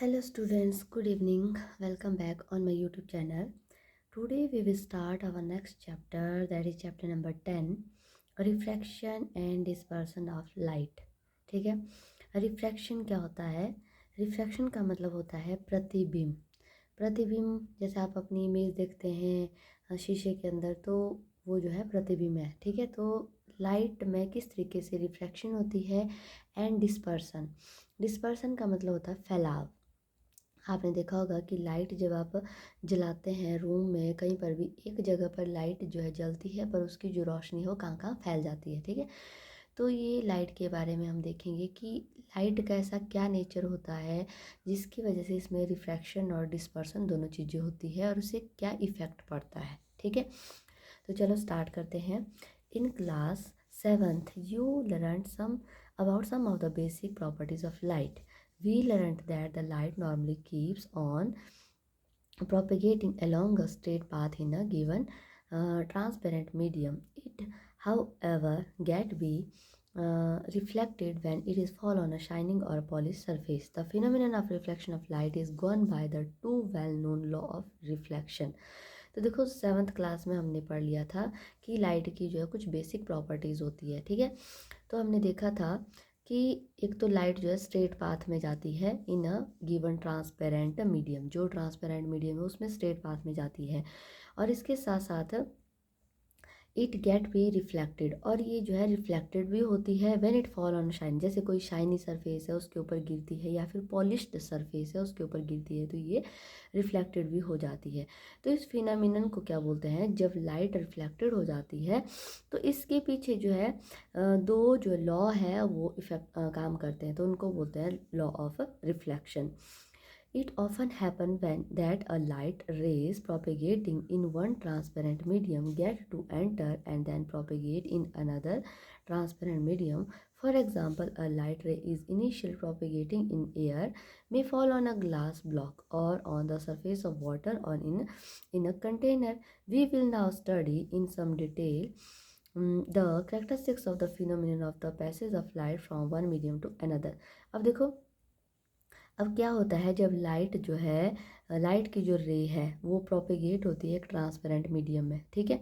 Hello students, good evening. Welcome back on my YouTube channel. Today we will start our next chapter, that is chapter number 10, refraction and dispersion of light. ठीक है, refraction क्या होता है? Refraction का मतलब होता है प्रतिबिंब। प्रतिबिंब जैसे आप अपनी इमेज देखते हैं शीशे के अंदर, तो वो जो है प्रतिबिंब है। ठीक है, तो लाइट में किस तरीके से रिफ्रैक्शन होती है एंड डिस्पर्सन। डिस्पर्सन का मतलब होता है फैलाव। आपने देखा होगा कि लाइट जब आप जलाते हैं रूम में, कहीं पर भी एक जगह पर लाइट जो है जलती है, पर उसकी जो रोशनी हो कहाँ कहाँ फैल जाती है। ठीक है, तो ये लाइट के बारे में हम देखेंगे कि लाइट का ऐसा क्या नेचर होता है जिसकी वजह से इसमें रिफ्रैक्शन और डिस्पर्सन दोनों चीज़ें होती है और उससे क्या इफ़ेक्ट पड़ता है। ठीक है, तो चलो स्टार्ट करते हैं। In class 7th you learned some of the basic properties of light. We learned that the light normally keeps on propagating along a straight path in a given transparent medium. It, however, get be reflected when it is fall on a shining or polished surface. The phenomenon of reflection of light is governed by the two well-known law of reflection. तो देखो 7th class में हमने पढ़ लिया था कि light की जो है कुछ बेसिक प्रॉपर्टीज़ होती है। ठीक है, तो हमने देखा था कि एक तो लाइट जो है स्ट्रेट पाथ में जाती है इन अ गिवन ट्रांसपेरेंट मीडियम, जो ट्रांसपेरेंट मीडियम है उसमें स्ट्रेट पाथ में जाती है, और इसके साथ साथ इट गेट बी रिफ्लेक्टेड, और ये जो है रिफ्लेक्टेड भी होती है when it fall on shine. जैसे कोई शाइनी सरफेस है उसके ऊपर गिरती है या फिर पॉलिश्ड सरफेस है उसके ऊपर गिरती है, तो ये रिफ्लेक्टेड भी हो जाती है। तो इस फिनोमिनन को क्या बोलते हैं? जब लाइट रिफ्लेक्टेड हो जाती है तो इसके पीछे जो है दो जो लॉ है वो इफेक्ट काम करते हैं, तो उनको बोलते हैं law of reflection. It often happens when that a light rays propagating in one transparent medium get to enter and then propagate in another transparent medium. For example, a light ray is initially propagating in air, may fall on a glass block or on the surface of water or in a container. We will now study in some detail the characteristics of the phenomenon of the passage of light from one medium to another. अब देखो, अब क्या होता है जब light जो है, light की जो रे है वो प्रोपेगेट होती है एक ट्रांसपेरेंट मीडियम में। ठीक है,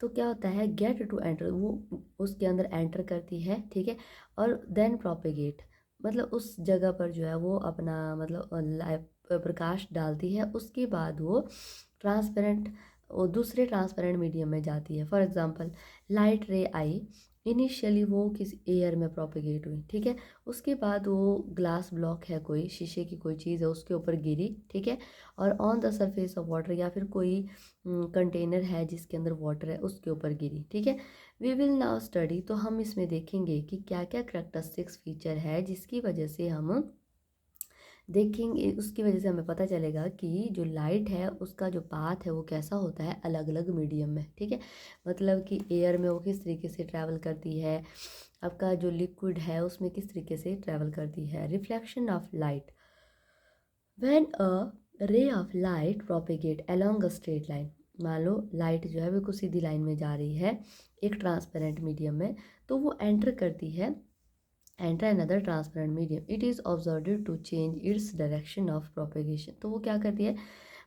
तो क्या होता है, गेट टू एंटर, वो उसके अंदर एंटर करती है। ठीक है, और देन प्रोपेगेट मतलब उस जगह पर जो है वो अपना मतलब प्रकाश डालती है, उसके बाद वो ट्रांसपेरेंट वो दूसरे ट्रांसपेरेंट मीडियम में जाती है। फॉर एग्जांपल, लाइट रे आई, इनिशियली वो किसी एयर में प्रोपेगेट हुई। ठीक है, उसके बाद वो ग्लास ब्लॉक है, कोई शीशे की कोई चीज़ है उसके ऊपर गिरी। ठीक है, और on the surface of water या फिर कोई कंटेनर है जिसके अंदर वाटर है उसके ऊपर गिरी। ठीक है, वी विल नाउ स्टडी, तो हम इसमें देखेंगे कि क्या क्या करेक्टरिस्टिक्स फीचर है जिसकी वजह से हम देखेंगे, उसकी वजह से हमें पता चलेगा कि जो लाइट है उसका जो पाथ है वो कैसा होता है अलग अलग मीडियम में। ठीक है, मतलब कि एयर में वो किस तरीके से ट्रैवल करती है, आपका जो लिक्विड है उसमें किस तरीके से ट्रैवल करती है। Reflection of light, when a रे of light propagate along a straight line. मान लो लाइट जो है बिल्कुल सीधी लाइन में जा रही है एक ट्रांसपेरेंट मीडियम में, तो वो एंटर करती है, enter another transparent medium, it is observed to change its direction of propagation। तो वो क्या करती है,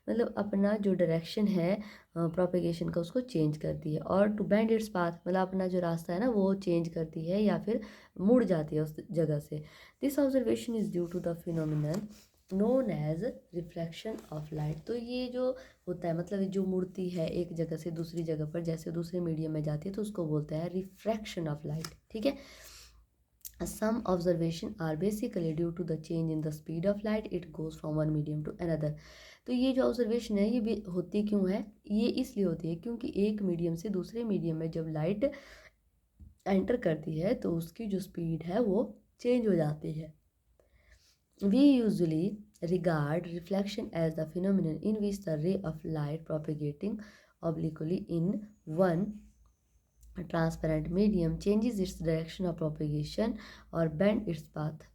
मतलब अपना जो डायरेक्शन है प्रोपेगेशन का उसको चेंज करती है, और टू बेंड इट्स पाथ मतलब अपना जो रास्ता है ना वो चेंज करती है या फिर मुड़ जाती है उस जगह से। This observation is due to the phenomenon known as reflection of light. तो ये जो होता है मतलब जो मुड़ती है एक जगह से दूसरी जगह पर, जैसे दूसरे मीडियम में जाती है, तो उसको बोलते हैं रिफ्रैक्शन ऑफ लाइट। ठीक है, some observation are basically due to the change in the speed of light, it goes from one medium to another। तो ये जो ऑब्जर्वेशन है ये भी होती क्यों है, ये इसलिए होती है क्योंकि एक मीडियम से दूसरे मीडियम में जब लाइट एंटर करती है तो उसकी जो स्पीड है वो चेंज हो जाती है। We usually regard reflection as the phenomenon in which the ray of light propagating obliquely in one transparent medium changes its direction of propagation or bend its path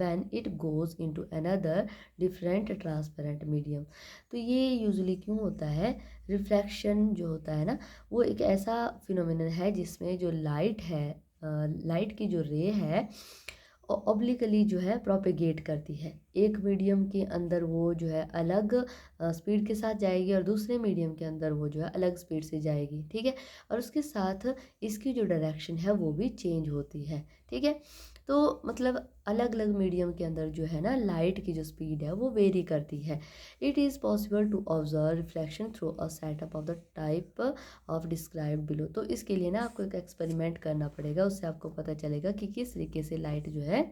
when it goes into another different transparent medium। तो ये usually क्यों होता है, refraction जो होता है ना वो एक ऐसा फिनोमिनन है जिसमें जो लाइट है, लाइट की जो रे है ऑब्लिकली जो है प्रोपेगेट करती है। एक मीडियम के अंदर वो जो है अलग स्पीड के साथ जाएगी और दूसरे मीडियम के अंदर वो जो है अलग स्पीड से जाएगी, ठीक है। और उसके साथ इसकी जो डायरेक्शन है वो भी चेंज होती है, ठीक है। तो मतलब अलग अलग मीडियम के अंदर जो है ना लाइट की जो स्पीड है वो वेरी करती है। It is possible to observe reflection through a setup of the type of describe below. तो इसके लिए ना आपको एक एक्सपेरिमेंट करना पड़ेगा, उससे आपको पता चलेगा कि किस तरीके से लाइट जो है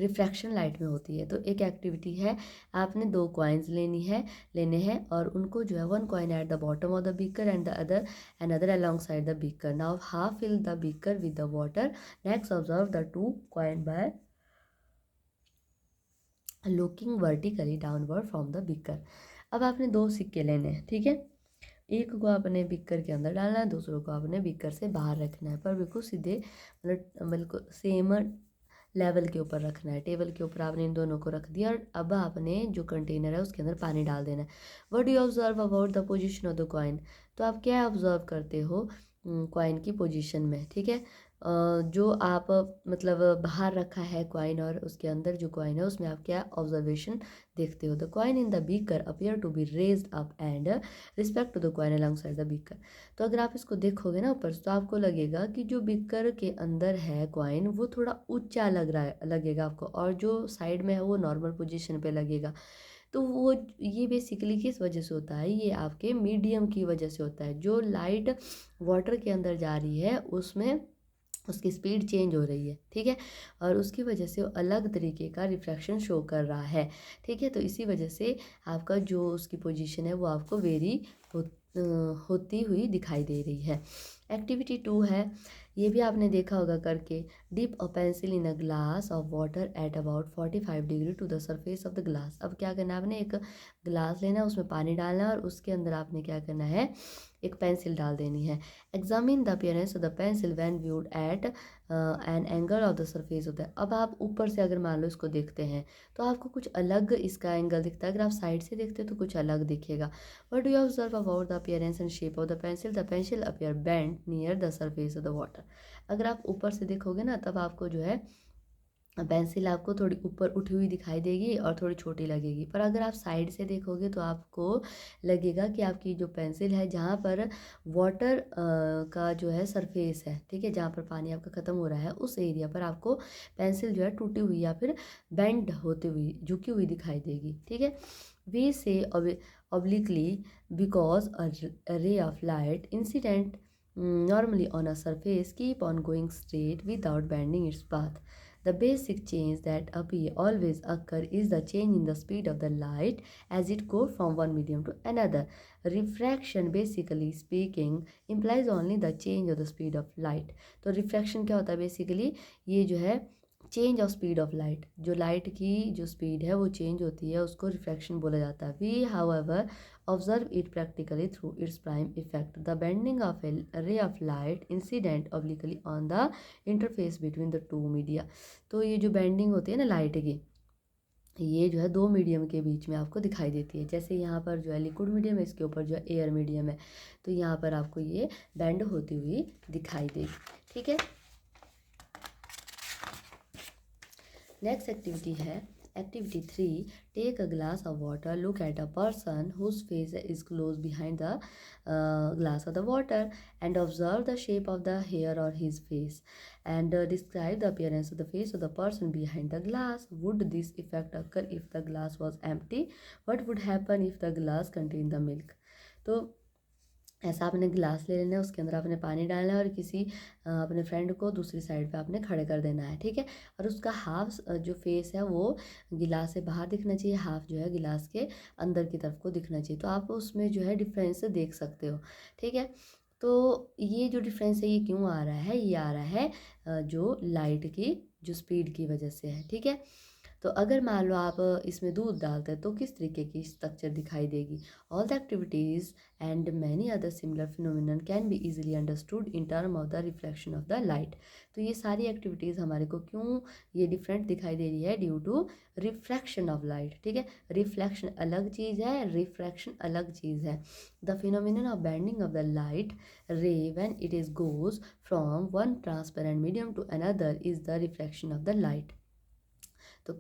रिफ्रैक्शन लाइट में होती है। तो एक एक्टिविटी है, आपने 2 कॉइन्स लेने हैं और उनको जो है 1 coin at the bottom of the beaker and the another alongside the beaker. Now half fill the beaker with the water. Next observe the 2 coin by looking vertically downward from the beaker. अब आपने 2 सिक्के लेने हैं, ठीक है। एक को आपने बीकर के अंदर डालना है, दूसरों को आपने बीकर से बाहर रखना है, पर बिल्कुल सीधे मतलब बिल्कुल सेम लेवल के ऊपर रखना है। टेबल के ऊपर आपने इन दोनों को रख दिया और अब आपने जो कंटेनर है उसके अंदर पानी डाल देना है। What do you observe about the position of the coin. तो आप क्या ऑब्जर्व करते हो कॉइन की पोजीशन में, ठीक है। जो आप मतलब बाहर रखा है कॉइन और उसके अंदर जो कॉइन है उसमें आप क्या ऑब्जर्वेशन देखते हो। The coin in the beaker appear to be raised up and respect to the coin alongside the beaker. तो अगर आप इसको देखोगे ना ऊपर तो आपको लगेगा कि जो बीकर के अंदर है कॉइन वो थोड़ा ऊंचा लगेगा आपको, और जो साइड में है वो नॉर्मल पोजीशन पे लगेगा। तो वो ये बेसिकली किस वजह से होता है, ये आपके मीडियम की वजह से होता है। जो लाइट वाटर के अंदर जा रही है उसमें उसकी स्पीड चेंज हो रही है, ठीक है, और उसकी वजह से वो अलग तरीके का रिफ्रैक्शन शो कर रहा है, ठीक है। तो इसी वजह से आपका जो उसकी पोजीशन है वो आपको वेरी होती हुई दिखाई दे रही है। एक्टिविटी 2 है, ये भी आपने देखा होगा करके। Dip a pencil in a glass of water at about 45 degree to the surface of the glass. अब क्या करना है, आपने एक ग्लास लेना है, उसमें पानी डालना है और उसके अंदर आपने क्या करना है, एक पेंसिल डाल देनी है। Examine the appearance of the pencil when viewed at an angle of the surface of the. अब आप ऊपर से अगर मान लो इसको देखते हैं तो आपको कुछ अलग इसका एंगल दिखता है, अगर आप साइड से देखते हो तो कुछ अलग दिखेगा। What do you observe about the appearance and shape of the pencil. The pencil appear bent near the surface of the water. अगर आप ऊपर से देखोगे ना तब आपको जो है पेंसिल आपको थोड़ी ऊपर उठी हुई दिखाई देगी और थोड़ी छोटी लगेगी, पर अगर आप साइड से देखोगे तो आपको लगेगा कि आपकी जो पेंसिल है जहाँ पर वाटर का जो है सरफेस है, ठीक है, जहाँ पर पानी आपका ख़त्म हो रहा है उस एरिया पर आपको पेंसिल जो है टूटी हुई या फिर बेंड होती हुई झुकी हुई दिखाई देगी, ठीक है। वी से obliquely because a ray of light incident normally on a surface keep on going straight without bending its path. The basic change that always occur is the change in the speed of the light as it goes from one medium to another. Refraction, basically speaking, implies only the change of the speed of light. तो refraction क्या होता है basically, ये जो है change of speed of light, जो light की जो स्पीड है वो चेंज होती है उसको रिफ्रैक्शन बोला जाता है। We however observe it practically through its prime effect the bending of a ray of light incident obliquely on the interface between the two media. तो ये जो बेंडिंग होती है ना लाइट की, ये जो है 2 मीडियम के बीच में आपको दिखाई देती है। जैसे यहाँ पर जो है लिक्विड मीडियम है, इसके ऊपर जो है एयर मीडियम है, तो यहाँ पर आपको ये बेंड होती हुई दिखाई देगी, ठीक है। नेक्स्ट एक्टिविटी है activity 3। Take a glass of water, look at a person whose face is close behind the glass of the water and observe the shape of the hair or his face and describe the appearance of the face of the person behind the glass. Would this effect occur if the glass was empty? What would happen if the glass contained the milk? तो ऐसा आपने गिलास ले लेना है, उसके अंदर आपने पानी डालना है और किसी अपने फ्रेंड को दूसरी साइड पे आपने खड़े कर देना है, ठीक है। और उसका हाफ जो फेस है वो गिलास से बाहर दिखना चाहिए, हाफ जो है गिलास के अंदर की तरफ को दिखना चाहिए। तो आप उसमें जो है डिफरेंस देख सकते हो, ठीक है। तो ये जो डिफरेंस है ये क्यों आ रहा है, ये आ रहा है जो लाइट की जो स्पीड की वजह से है, ठीक है। तो अगर मान लो आप इसमें दूध डालते हैं तो किस तरीके की स्ट्रक्चर दिखाई देगी। All the activities and many other similar phenomenon can be easily understood in term of the reflection of the light. तो ये सारी एक्टिविटीज़ हमारे को क्यों ये डिफरेंट दिखाई दे रही है, due to refraction of light. ठीक है, रिफ्लेक्शन अलग चीज़ है, रिफ्रैक्शन अलग चीज़ है। The phenomenon of bending of the light ray when it is goes from one transparent medium to another is the reflection of the light. तो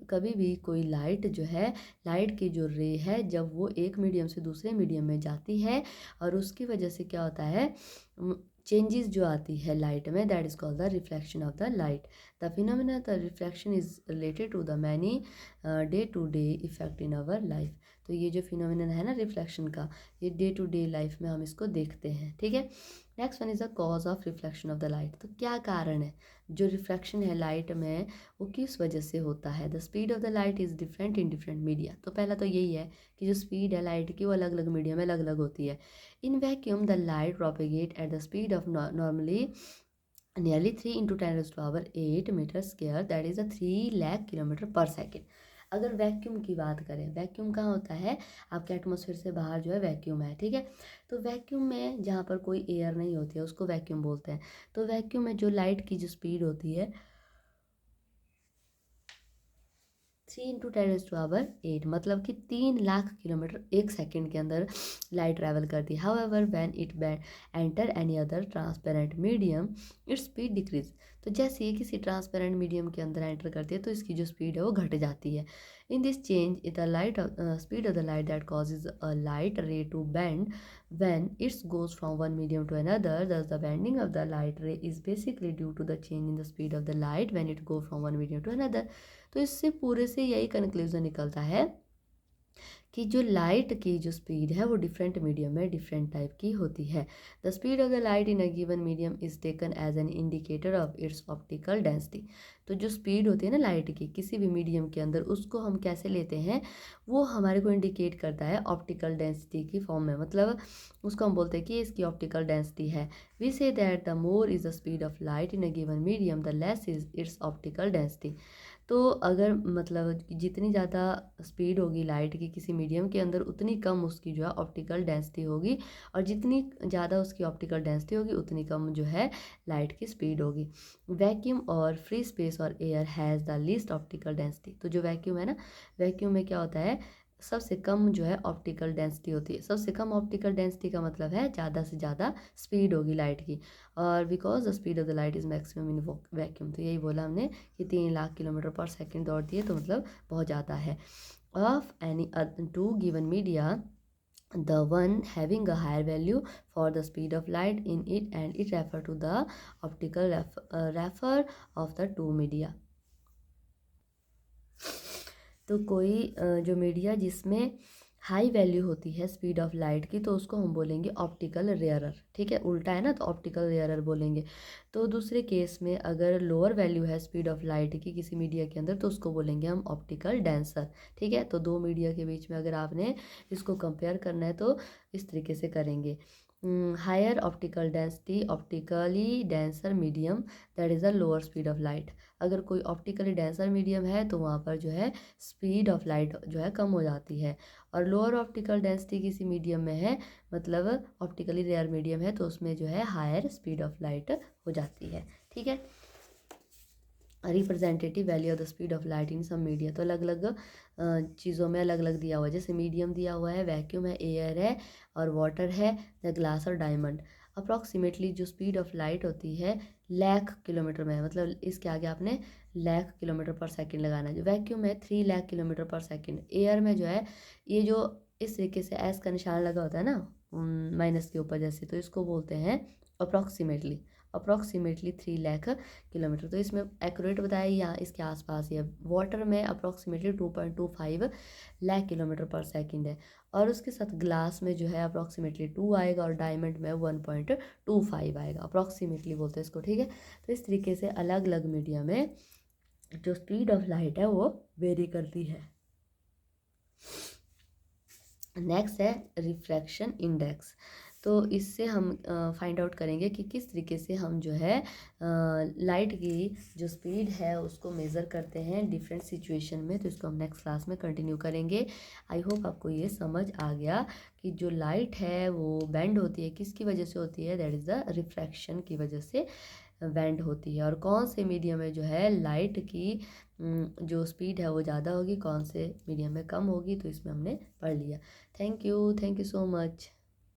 कभी भी कोई लाइट जो है, लाइट की जो रे है, जब वो एक मीडियम से दूसरे मीडियम में जाती है और उसकी वजह से क्या होता है, चेंजेस जो आती है लाइट में, that is called the reflection of the light. The phenomena the reflection is related to the many day to day effect in our life. तो ये जो फिनोमिना है ना रिफ्लेक्शन का, ये डे टू डे लाइफ में हम इसको देखते हैं। ठीक है, next one is the cause of reflection of the light. तो क्या कारण है जो रिफ्लेक्शन है लाइट में, वो किस वजह से होता है। The speed of the light is different in different media. तो पहला तो यही है कि जो स्पीड है लाइट की वो अलग अलग मीडिया में अलग अलग होती है। In vacuum the light propagate at the speed of normally nearly 3 × 10⁸ metre square, that is 3 lakh kilometre per second. अगर वैक्यूम की बात करें, वैक्यूम कहाँ होता है, आपके एटमॉस्फेयर से बाहर जो है वैक्यूम है। ठीक है, तो वैक्यूम में जहाँ पर कोई एयर नहीं होती है उसको वैक्यूम बोलते हैं। तो वैक्यूम में जो लाइट की जो स्पीड होती है 3 × 10⁸, मतलब कि 3 लाख किलोमीटर एक सेकंड के अंदर लाइट ट्रैवल करती है। However when it enter any other transparent medium its speed decrease. तो जैसे ये किसी ट्रांसपेरेंट मीडियम के अंदर एंटर करती है तो इसकी जो स्पीड है वो घट जाती है। In this change in the light speed of the light that causes a light ray to bend when it goes from one medium to another. Thus the bending of the light ray is basically due to the change in the speed of the light when it goes from one medium to another. तो इससे पूरे से यही conclusion निकलता है कि जो light की जो स्पीड है वो डिफरेंट मीडियम में डिफरेंट टाइप की होती है। The speed of the light in a given medium is taken as an indicator of its optical density. तो जो स्पीड होती है ना लाइट की किसी भी मीडियम के अंदर, उसको हम कैसे लेते हैं, वो हमारे को इंडिकेट करता है ऑप्टिकल डेंसिटी की फॉर्म में। मतलब उसको हम बोलते हैं कि इसकी ऑप्टिकल डेंसिटी है। We say that the more is the speed of light in a given medium the less is its optical density. तो अगर मतलब जितनी ज़्यादा स्पीड होगी लाइट की किसी मीडियम के अंदर, उतनी कम उसकी जो है ऑप्टिकल डेंसिटी होगी, और जितनी ज़्यादा उसकी ऑप्टिकल डेंसिटी होगी उतनी कम जो है लाइट की स्पीड होगी। वैक्यूम और फ्री स्पेस और air has the least optical density. तो जो वैक्यूम है ना, वैक्यूम में क्या होता है, सबसे कम जो है ऑप्टिकल डेंसिटी होती है। सबसे कम ऑप्टिकल डेंसिटी का मतलब है ज़्यादा से ज़्यादा स्पीड होगी लाइट की, और because the speed of the light is maximum in vacuum. तो यही बोला हमने कि 3 लाख किलोमीटर पर सेकेंड दौड़ती है, तो मतलब बहुत ज़्यादा है। Of any two given media the one having a higher value for the speed of light in it, and it refer to the optical refer of the two media। तो कोई जो मीडिया जिसमें हाई वैल्यू होती है speed of light की, तो उसको हम बोलेंगे ऑप्टिकल रेयरर। ठीक है, उल्टा है ना, तो ऑप्टिकल रेयरर बोलेंगे। तो दूसरे केस में अगर लोअर वैल्यू है स्पीड ऑफ लाइट की किसी मीडिया के अंदर, तो उसको बोलेंगे हम ऑप्टिकल डेंसर। ठीक है, तो दो मीडिया के बीच में अगर आपने इसको कंपेयर करना है तो इस तरीके से करेंगे। Higher optical density optically denser medium, that is the lower speed of light. अगर कोई ऑप्टिकली डेंसर मीडियम है तो वहाँ पर जो है स्पीड ऑफ लाइट जो है कम हो जाती है। और लोअर ऑप्टिकल डेंसिटी किसी मीडियम में है, मतलब ऑप्टिकली रेयर मीडियम है, तो उसमें जो है हायर स्पीड ऑफ लाइट हो जाती है। ठीक है, representative value of the speed of light in some media. तो अलग अलग चीज़ों में अलग अलग दिया हुआ है, जैसे मीडियम दिया हुआ है, वैक्यूम है, एयर है और वाटर है, या ग्लास और डायमंड। अप्रॉक्सीमेटली जो स्पीड ऑफ लाइट होती है लाख किलोमीटर में है, मतलब इसके आगे आपने लाख किलोमीटर पर सेकंड लगाना है। जो वैक्यूम है 3 लाख किलोमीटर पर सेकंड। एयर में जो है ये जो इस तरीके से एस का निशान लगा होता है ना माइनस के ऊपर जैसे, तो इसको बोलते हैं अप्रॉक्सीमेटली। अप्रॉक्सीमेटली 3 लाख किलोमीटर, तो इसमें एक्यूरेट बताया या इसके आसपास ही है। वाटर में अप्रॉक्सीमेटली 2.25 लाख किलोमीटर पर सेकंड है, और उसके साथ ग्लास में जो है अप्रॉक्सीमेटली 2 आएगा, और डायमंड में 1.25 आएगा। अप्रॉक्सीमेटली बोलते हैं इसको। ठीक है, तो इस तरीके से अलग अलग मीडिया में जो स्पीड ऑफ लाइट है वो वेरी करती है। नेक्स्ट है रिफ्रैक्शन इंडेक्स। तो इससे हम फाइंड आउट करेंगे कि किस तरीके से हम जो है लाइट की जो स्पीड है उसको मेज़र करते हैं डिफरेंट सिचुएशन में। तो इसको हम नेक्स्ट क्लास में कंटिन्यू करेंगे। आई होप आपको ये समझ आ गया कि जो लाइट है वो बेंड होती है, किसकी वजह से होती है, दैट इज़ द रिफ्रैक्शन की वजह से बेंड होती है। और कौन से मीडियम में जो है लाइट की जो स्पीड है वो ज़्यादा होगी, कौन से मीडियम में कम होगी, तो इसमें हमने पढ़ लिया। Thank you so much.